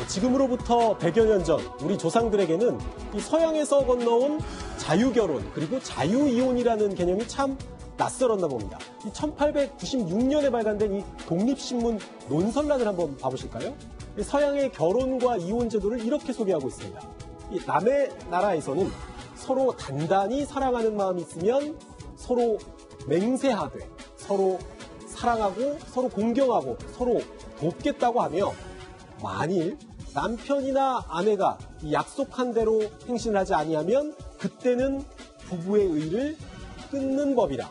지금으로부터 100여 년 전 우리 조상들에게는 이 서양에서 건너온 자유결혼 그리고 자유이혼이라는 개념이 참 낯설었나 봅니다. 이 1896년에 발간된 이 독립신문 논설란을 한번 봐보실까요? 서양의 결혼과 이혼 제도를 이렇게 소개하고 있습니다. 이 남의 나라에서는 서로 단단히 사랑하는 마음이 있으면 서로 맹세하되 서로 사랑하고 서로 공경하고 서로 돕겠다고 하며 만일 남편이나 아내가 약속한 대로 행신을 하지 아니하면 그때는 부부의 의를 끊는 법이라.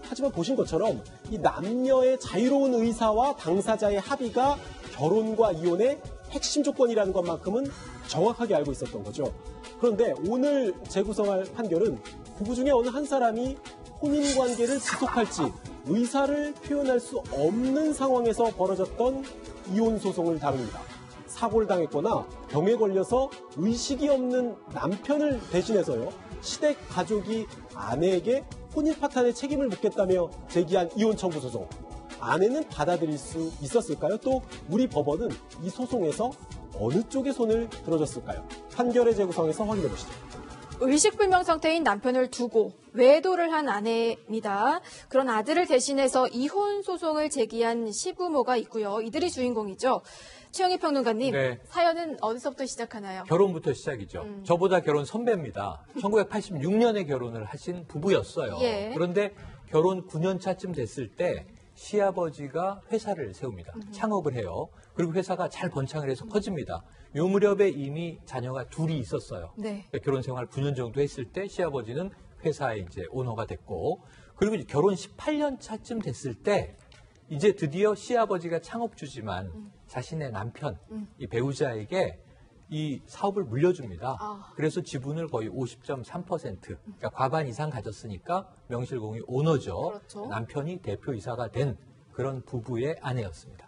하지만 보신 것처럼 이 남녀의 자유로운 의사와 당사자의 합의가 결혼과 이혼의 핵심 조건이라는 것만큼은 정확하게 알고 있었던 거죠. 그런데 오늘 재구성할 판결은 부부 중에 어느 한 사람이 혼인관계를 지속할지 의사를 표현할 수 없는 상황에서 벌어졌던 이혼 소송을 다룹니다. 사고를 당했거나 병에 걸려서 의식이 없는 남편을 대신해서요. 시댁 가족이 아내에게 혼인 파탄의 책임을 묻겠다며 제기한 이혼 청구 소송. 아내는 받아들일 수 있었을까요? 또 우리 법원은 이 소송에서 어느 쪽의 손을 들어줬을까요? 판결의 재구성에서 확인해 보시죠. 의식불명 상태인 남편을 두고 외도를 한 아내입니다. 그런 아들을 대신해서 이혼 소송을 제기한 시부모가 있고요. 이들이 주인공이죠. 최영희 평론가님, 네. 사연은 어디서부터 시작하나요? 결혼부터 시작이죠. 저보다 결혼 선배입니다. 1986년에 결혼을 하신 부부였어요. 예. 그런데 결혼 9년 차쯤 됐을 때 시아버지가 회사를 세웁니다. 창업을 해요. 그리고 회사가 잘 번창을 해서 커집니다. 요 무렵에 이미 자녀가 둘이 있었어요. 네. 결혼 생활 9년 정도 했을 때 시아버지는 회사의 이제 오너가 됐고, 그리고 이제 결혼 18년 차쯤 됐을 때 이제 드디어 시아버지가 창업주지만 자신의 남편, 이 배우자에게 이 사업을 물려줍니다. 그래서 지분을 거의 50.3%, 그러니까 과반 이상 가졌으니까 명실공히 오너죠. 그렇죠. 남편이 대표이사가 된 그런 부부의 아내였습니다.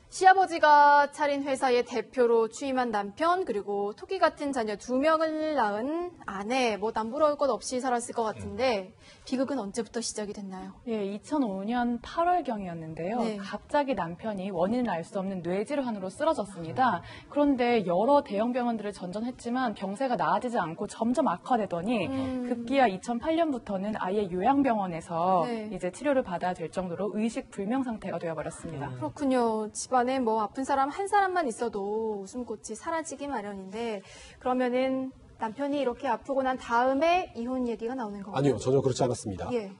시아버지가 차린 회사의 대표로 취임한 남편, 그리고 토끼 같은 자녀 2명을 낳은 아내, 뭐 남부러울 것 없이 살았을 것 같은데 비극은 언제부터 시작이 됐나요? 예, 2005년 8월경이었는데요. 네. 갑자기 남편이 원인을 알 수 없는 뇌질환으로 쓰러졌습니다. 그런데 여러 대형 병원들을 전전했지만 병세가 나아지지 않고 점점 악화되더니 급기야 2008년부터는 아예 요양병원에서 네. 이제 치료를 받아야 될 정도로 의식불명 상태가 되어버렸습니다. 그렇군요. 집안에 뭐 아픈 사람 한 사람만 있어도 웃음꽃이 사라지기 마련인데 그러면은 남편이 이렇게 아프고 난 다음에 이혼 얘기가 나오는 건가요? 아니요, 전혀 그렇지 않았습니다. 예.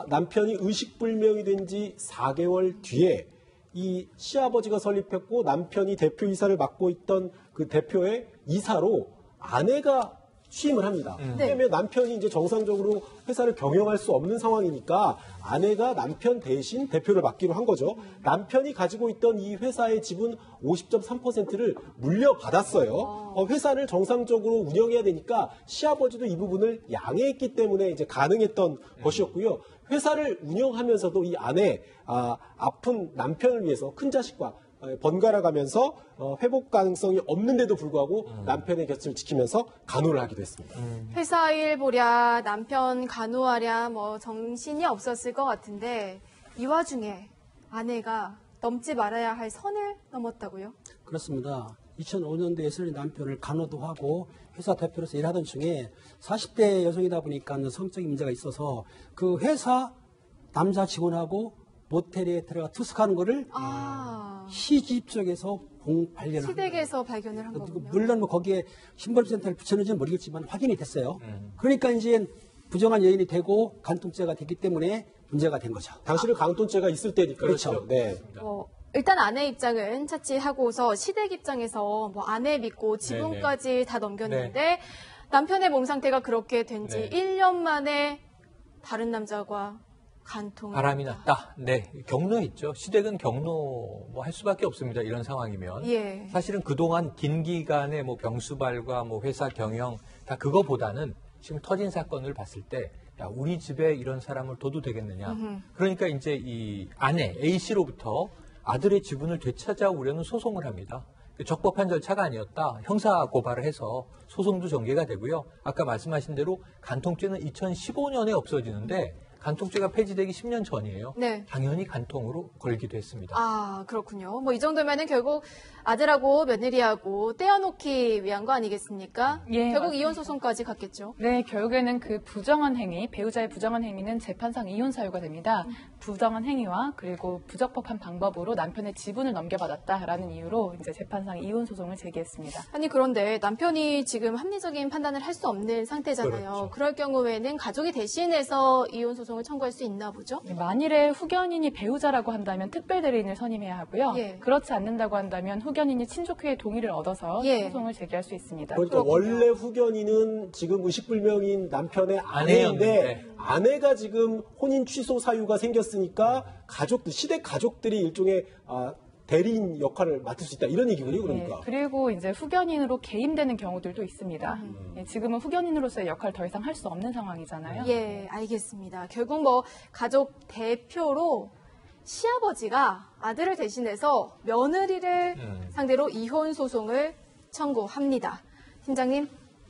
남편이 의식불명이 된 지 4개월 뒤에 이 시아버지가 설립했고 남편이 대표이사를 맡고 있던 그 대표의 이사로 아내가 취임을 합니다. 왜냐하면 남편이 이제 정상적으로 회사를 경영할 수 없는 상황이니까 아내가 남편 대신 대표를 맡기로 한 거죠. 남편이 가지고 있던 이 회사의 지분 50.3%를 물려받았어요. 회사를 정상적으로 운영해야 되니까 시아버지도 이 부분을 양해했기 때문에 이제 가능했던 것이었고요. 회사를 운영하면서도 이 아내, 아픈 남편을 위해서 큰 자식과 번갈아 가면서 회복 가능성이 없는데도 불구하고 남편의 곁을 지키면서 간호를 하기도 했습니다. 회사 일 보랴, 남편 간호하랴, 뭐 정신이 없었을 것 같은데 이 와중에 아내가 넘지 말아야 할 선을 넘었다고요? 그렇습니다. 2005년도에 남편을 간호도 하고 회사 대표로서 일하던 중에 40대 여성이다 보니까 성적인 문제가 있어서 그 회사 남자 직원하고 모텔에 들어가 투숙하는 거를 시집 쪽에서 발견을 시댁에서 발견을 한 거군요. 물론 뭐 거기에 신변센터를 붙였는지는 모르겠지만 확인이 됐어요. 그러니까 이제 부정한 여인이 되고 간통죄가 됐기 때문에 문제가 된 거죠. 당신은 간통죄가 있을 때니까. 그렇죠. 네. 일단 아내 입장은 차치하고서 시댁 입장에서 뭐 아내 믿고 지분까지 다 넘겼는데 남편의 몸 상태가 그렇게 된 지 1년 만에 다른 남자와 간통. 바람이 났다. 네, 경로했죠. 시댁은 경로 뭐 할 수밖에 없습니다. 이런 상황이면. 예. 사실은 그동안 긴 기간의 뭐 병수발과 뭐 회사 경영 다 그거보다는 지금 터진 사건을 봤을 때 야, 우리 집에 이런 사람을 둬도 되겠느냐. 그러니까 이제 이 아내 A씨로부터 아들의 지분을 되찾아오려는 소송을 합니다. 적법한 절차가 아니었다. 형사 고발을 해서 소송도 전개가 되고요. 아까 말씀하신 대로 간통죄는 2015년에 없어지는데 간통죄가 폐지되기 10년 전이에요. 네. 당연히 간통으로 걸기도 했습니다. 아, 그렇군요. 뭐 이 정도면은 결국 아들하고 며느리하고 떼어놓기 위한 거 아니겠습니까? 예, 결국 맞습니다. 이혼 소송까지 갔겠죠. 네, 결국에는 그 부정한 행위, 배우자의 부정한 행위는 재판상 이혼 사유가 됩니다. 부정한 행위와 그리고 부적법한 방법으로 남편의 지분을 넘겨받았다라는 이유로 이제 재판상 이혼 소송을 제기했습니다. 아니 그런데 남편이 지금 합리적인 판단을 할 수 없는 상태잖아요. 그렇죠. 그럴 경우에는 가족이 대신해서 이혼 소송을 청구할 수 있나 보죠? 만일에 후견인이 배우자라고 한다면 특별 대리인을 선임해야 하고요. 예. 그렇지 않는다고 한다면 후견인이 친족회의 동의를 얻어서 예. 소송을 제기할 수 있습니다. 그러니까 그렇군요. 원래 후견인은 지금 의식불명인 남편의 아내인데 아내였는데. 아내가 지금 혼인 취소 사유가 생겼으니까 가족들, 시댁 가족들이 일종의 대리인 역할을 맡을 수 있다 이런 얘기군요. 그러니까. 네, 그리고 이제 후견인으로 개임되는 경우들도 있습니다. 네, 지금은 후견인으로서의 역할을 더 이상 할 수 없는 상황이잖아요. 예, 알겠습니다. 결국 뭐 가족 대표로 시아버지가 아들을 대신해서 며느리를 상대로 이혼 소송을 청구합니다. 팀장님,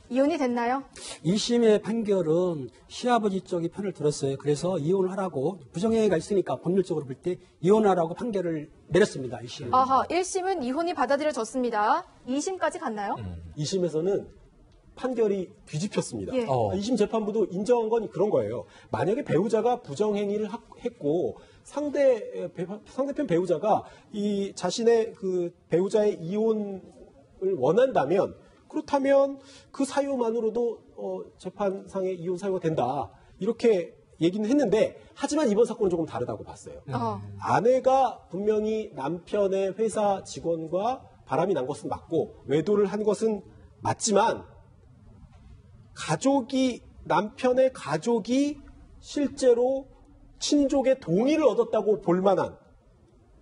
이혼이 됐나요? 2심의 판결은 시아버지 쪽이 편을 들었어요. 그래서 이혼을 하라고 부정행위가 있으니까 법률적으로 볼 때 이혼하라고 판결을 내렸습니다. 2심. 아하, 1심은 이혼이 받아들여졌습니다. 2심까지 갔나요? 2심에서는 판결이 뒤집혔습니다. 예. 2심 재판부도 인정한 건 그런 거예요. 만약에 배우자가 부정행위를 했고 상대편 배우자가 이 자신의 그 배우자의 이혼을 원한다면 그렇다면 그 사유만으로도 재판상의 이혼 사유가 된다. 이렇게 얘기는 했는데 하지만 이번 사건은 조금 다르다고 봤어요. 아내가 분명히 남편의 회사 직원과 바람이 난 것은 맞고 외도를 한 것은 맞지만 남편의 가족이 실제로 친족의 동의를 얻었다고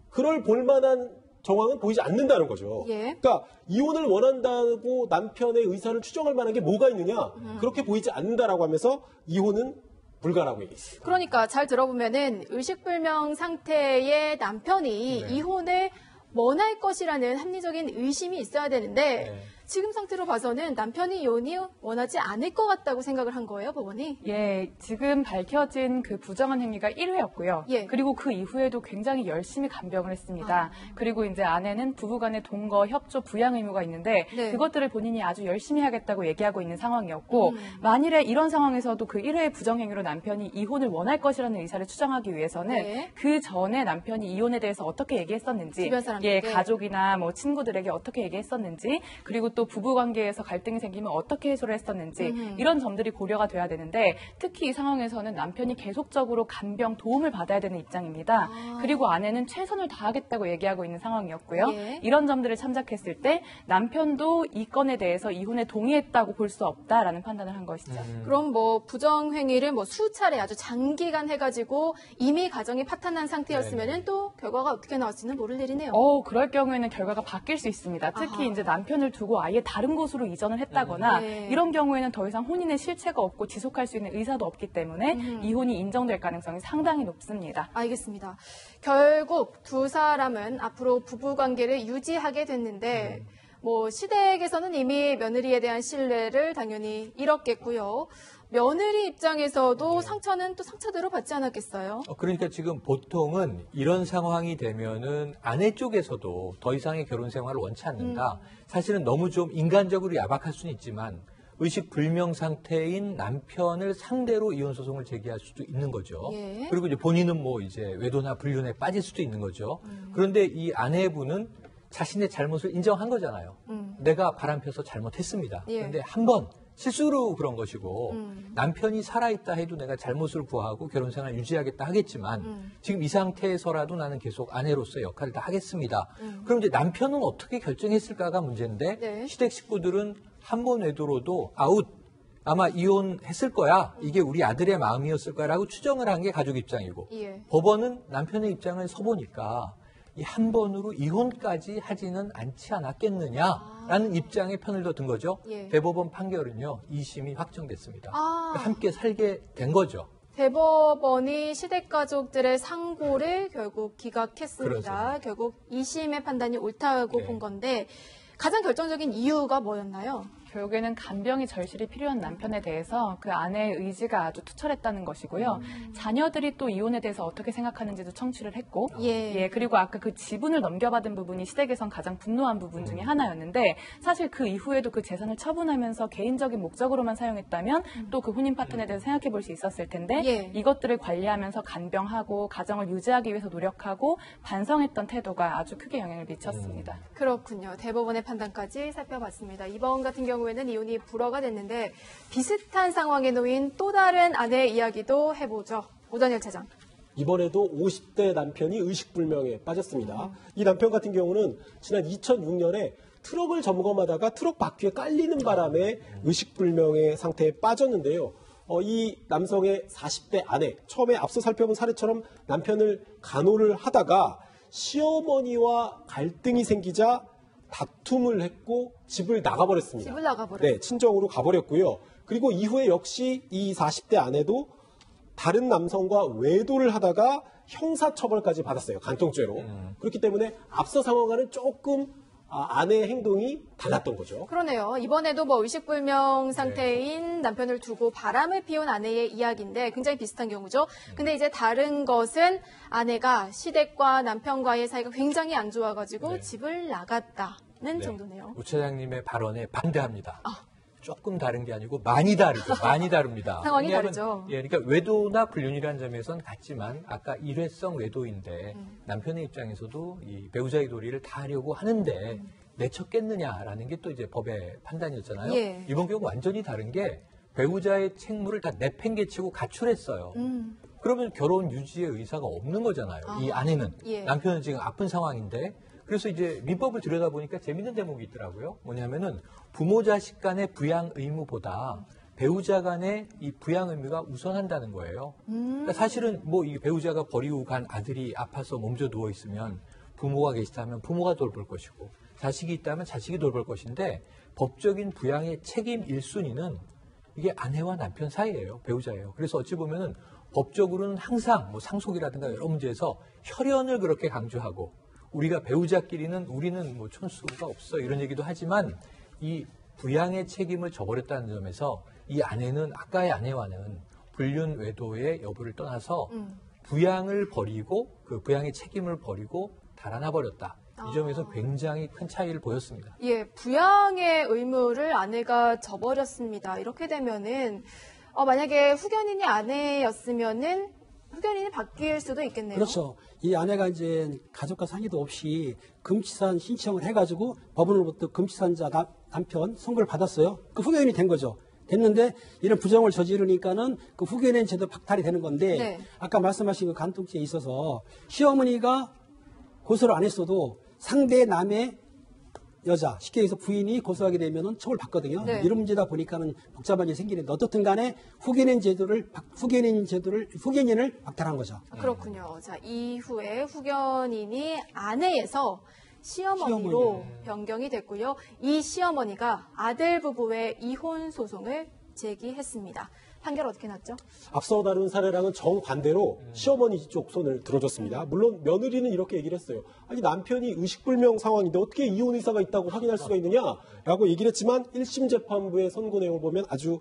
그럴 볼만한 정황은 보이지 않는다는 거죠. 예. 그러니까 이혼을 원한다고 남편의 의사를 추정할 만한 게 뭐가 있느냐? 그렇게 보이지 않는다라고 하면서 이혼은 불가라고 얘기했어요. 그러니까 잘 들어보면은 의식불명 상태의 남편이 네. 이혼을 원할 것이라는 합리적인 의심이 있어야 되는데 네. 지금 상태로 봐서는 남편이 이혼이 원하지 않을 것 같다고 생각을 한 거예요, 법원이? 예, 지금 밝혀진 그 부정한 행위가 1회였고요. 예. 그리고 그 이후에도 굉장히 열심히 간병을 했습니다. 그리고 이제 아내는 부부간의 동거, 협조, 부양 의무가 있는데 네. 그것들을 본인이 아주 열심히 하겠다고 얘기하고 있는 상황이었고 만일에 이런 상황에서도 그 1회의 부정행위로 남편이 이혼을 원할 것이라는 의사를 추정하기 위해서는 네. 그 전에 남편이 이혼에 대해서 어떻게 얘기했었는지 주변 사람들에게. 예, 가족이나 뭐 친구들에게 어떻게 얘기했었는지 그리고 또 부부 관계에서 갈등이 생기면 어떻게 해소를 했었는지 이런 점들이 고려가 돼야 되는데 특히 이 상황에서는 남편이 계속적으로 간병 도움을 받아야 되는 입장입니다. 그리고 아내는 최선을 다하겠다고 얘기하고 있는 상황이었고요. 예. 이런 점들을 참작했을 때 남편도 이 건에 대해서 이혼에 동의했다고 볼 수 없다라는 판단을 한 것이죠. 그럼 뭐 부정행위를 뭐 수차례 아주 장기간 해가지고 이미 가정이 파탄난 상태였으면은 또 결과가 어떻게 나올지는 모를 일이네요. 그럴 경우에는 결과가 바뀔 수 있습니다. 특히 이제 남편을 두고 아예 다른 곳으로 이전을 했다거나 네. 이런 경우에는 더 이상 혼인의 실체가 없고 지속할 수 있는 의사도 없기 때문에 이혼이 인정될 가능성이 상당히 높습니다. 알겠습니다. 결국 두 사람은 앞으로 부부 관계를 유지하게 됐는데 뭐 시댁에서는 이미 며느리에 대한 신뢰를 당연히 잃었겠고요. 며느리 입장에서도 상처는 또 상처대로 받지 않았겠어요? 그러니까 지금 보통은 이런 상황이 되면은 아내 쪽에서도 더 이상의 결혼 생활을 원치 않는다. 사실은 너무 좀 인간적으로 야박할 수는 있지만 의식불명 상태인 남편을 상대로 이혼 소송을 제기할 수도 있는 거죠. 예. 그리고 이제 본인은 뭐 이제 외도나 불륜에 빠질 수도 있는 거죠. 그런데 이 아내분은 자신의 잘못을 인정한 거잖아요. 내가 바람펴서 잘못했습니다. 예. 그런데 한 번 실수로 그런 것이고 남편이 살아있다 해도 내가 잘못을 구하고 결혼생활 유지하겠다 하겠지만 지금 이 상태에서라도 나는 계속 아내로서의 역할을 다 하겠습니다. 그럼 이제 남편은 어떻게 결정했을까가 문제인데 네. 시댁 식구들은 한 번 외도로도 아웃 아마 이혼했을 거야. 이게 우리 아들의 마음이었을 거야라고 추정을 한 게 가족 입장이고 예. 법원은 남편의 입장을 서보니까 이 한 번으로 이혼까지 하지는 않지 않았겠느냐라는 입장에 편을 더 든 거죠. 예. 대법원 판결은요. 2심이 확정됐습니다. 아. 함께 살게 된 거죠. 대법원이 시댁 가족들의 상고를 결국 기각했습니다. 그렇죠. 결국 2심의 판단이 옳다고 네. 본 건데 가장 결정적인 이유가 뭐였나요? 결국에는 간병이 절실히 필요한 남편에 대해서 그 아내의 의지가 아주 투철했다는 것이고요. 자녀들이 또 이혼에 대해서 어떻게 생각하는지도 청취를 했고, 그리고 아까 그 지분을 넘겨받은 부분이 시댁에선 가장 분노한 부분 중에 하나였는데, 사실 그 이후에도 그 재산을 처분하면서 개인적인 목적으로만 사용했다면 또 그 혼인 파탄에 대해서 생각해 볼 수 있었을 텐데, 이것들을 관리하면서 간병하고 가정을 유지하기 위해서 노력하고 반성했던 태도가 아주 크게 영향을 미쳤습니다. 그렇군요. 대법원의 판단까지 살펴봤습니다. 이번 같은 경우에는 이혼이 불허가 됐는데 비슷한 상황에 놓인 또 다른 아내의 이야기도 해보죠. 오다니엘 차장. 이번에도 50대 남편이 의식불명에 빠졌습니다. 이 남편 같은 경우는 지난 2006년에 트럭을 점검하다가 트럭 바퀴에 깔리는 바람에 의식불명의 상태에 빠졌는데요. 이 남성의 40대 아내, 처음에 앞서 살펴본 사례처럼 남편을 간호를 하다가 시어머니와 갈등이 생기자 다툼을 했고 집을 나가버렸습니다. 집을 나가버렸어요. 네, 친정으로 가버렸고요. 그리고 이후에 역시 이 40대 아내도 다른 남성과 외도를 하다가 형사처벌까지 받았어요. 간통죄로. 그렇기 때문에 앞서 상황과는 조금 아내의 행동이 달랐던 거죠. 그러네요. 이번에도 의식불명 상태인 남편을 두고 바람을 피운 아내의 이야기인데 굉장히 비슷한 경우죠. 근데 이제 다른 것은 아내가 시댁과 남편과의 사이가 굉장히 안 좋아가지고 집을 나갔다는 정도네요. 우 차장님의 발언에 반대합니다. 조금 다른 게 아니고 많이 다르죠. 많이 다릅니다. 상황이 다르죠. 그러니까 외도나 불륜이라는 점에서는 같지만 아까 일회성 외도인데 남편의 입장에서도 이 배우자의 도리를 다 하려고 하는데 내쳤겠느냐라는 게 또 이제 법의 판단이었잖아요. 이번 경우 완전히 다른 게 배우자의 책무를 다 내팽개치고 가출했어요. 그러면 결혼 유지의 의사가 없는 거잖아요. 이 아내는. 남편은 지금 아픈 상황인데 그래서 이제 민법을 들여다보니까 재밌는 대목이 있더라고요. 뭐냐면은 부모 자식 간의 부양 의무보다 배우자 간의 이 부양 의무가 우선한다는 거예요. 그러니까 사실은 이 배우자가 버리고 간 아들이 아파서 몸져 누워 있으면 부모가 계시다면 부모가 돌볼 것이고 자식이 있다면 자식이 돌볼 것인데 법적인 부양의 책임 1순위는 이게 아내와 남편 사이예요. 배우자예요. 그래서 어찌 보면은 법적으로는 항상 상속이라든가 여러 문제에서 혈연을 그렇게 강조하고 우리가 배우자끼리는 우리는 촌수가 없어 이런 얘기도 하지만 이 부양의 책임을 져버렸다는 점에서 이 아내는 아까의 아내와는 불륜 외도의 여부를 떠나서 부양을 버리고 그 부양의 책임을 버리고 달아나 버렸다. 이 점에서 굉장히 큰 차이를 보였습니다. 부양의 의무를 아내가 져버렸습니다. 이렇게 되면은 만약에 후견인이 아내였으면은 후견인이 바뀔 수도 있겠네요. 그렇죠. 이 아내가 이제 가족과 상의도 없이 금치산 신청을 해가지고 법원으로부터 금치산자 남편 선고를 받았어요. 그 후견인이 된 거죠. 됐는데 이런 부정을 저지르니까는 그 후견인 제도 박탈이 되는 건데 아까 말씀하신 그 간통죄에 있어서 시어머니가 고소를 안 했어도 상대 남의 여자, 쉽게 해서 부인이 고소하게 되면은 처벌받거든요. 이런 문제다 보니까는 복잡한 일이 생기는데 어떻든 간에 후견인을 박탈한 거죠. 그렇군요. 자, 이후에 후견인이 아내에서 시어머니로 변경이 됐고요. 이 시어머니가 아들 부부의 이혼 소송을 제기했습니다. 판결 어떻게 났죠? 앞서 다룬 사례랑은 정반대로 시어머니 쪽 손을 들어줬습니다. 물론 며느리는 이렇게 얘기를 했어요. 아니 남편이 의식불명 상황인데 어떻게 이혼 의사가 있다고 확인할 수가 있느냐라고 얘기를 했지만 1심 재판부의 선고 내용을 보면 아주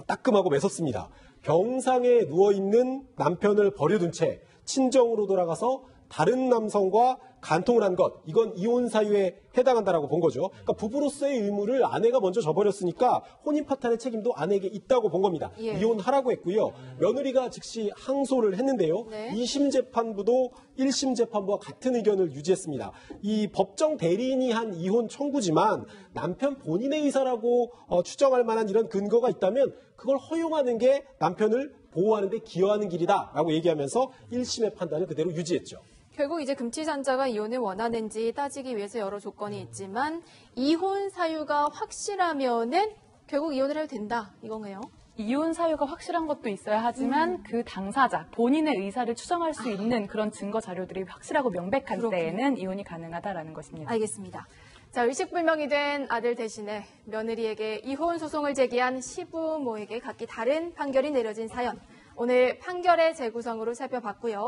따끔하고 매섭습니다. 병상에 누워있는 남편을 버려둔 채 친정으로 돌아가서 다른 남성과 간통을 한 것, 이건 이혼 사유에 해당한다라고 본 거죠. 그러니까 부부로서의 의무를 아내가 먼저 져버렸으니까 혼인 파탄의 책임도 아내에게 있다고 본 겁니다. 이혼하라고 했고요. 며느리가 즉시 항소를 했는데요. 2심 재판부도 1심 재판부와 같은 의견을 유지했습니다. 이 법정 대리인이 한 이혼 청구지만 남편 본인의 의사라고 추정할 만한 이런 근거가 있다면 그걸 허용하는 게 남편을 보호하는 데 기여하는 길이다라고 얘기하면서 1심의 판단을 그대로 유지했죠. 결국 이제 금치산자가 이혼을 원하는지 따지기 위해서 여러 조건이 있지만 이혼 사유가 확실하면은 결국 이혼을 해도 된다 이건가요? 이혼 사유가 확실한 것도 있어야 하지만 그 당사자 본인의 의사를 추정할 수 있는 그런 증거 자료들이 확실하고 명백한 때에는 이혼이 가능하다라는 것입니다. 알겠습니다. 자, 의식불명이 된 아들 대신에 며느리에게 이혼 소송을 제기한 시부모에게 각기 다른 판결이 내려진 사연. 오늘 판결의 재구성으로 살펴봤고요.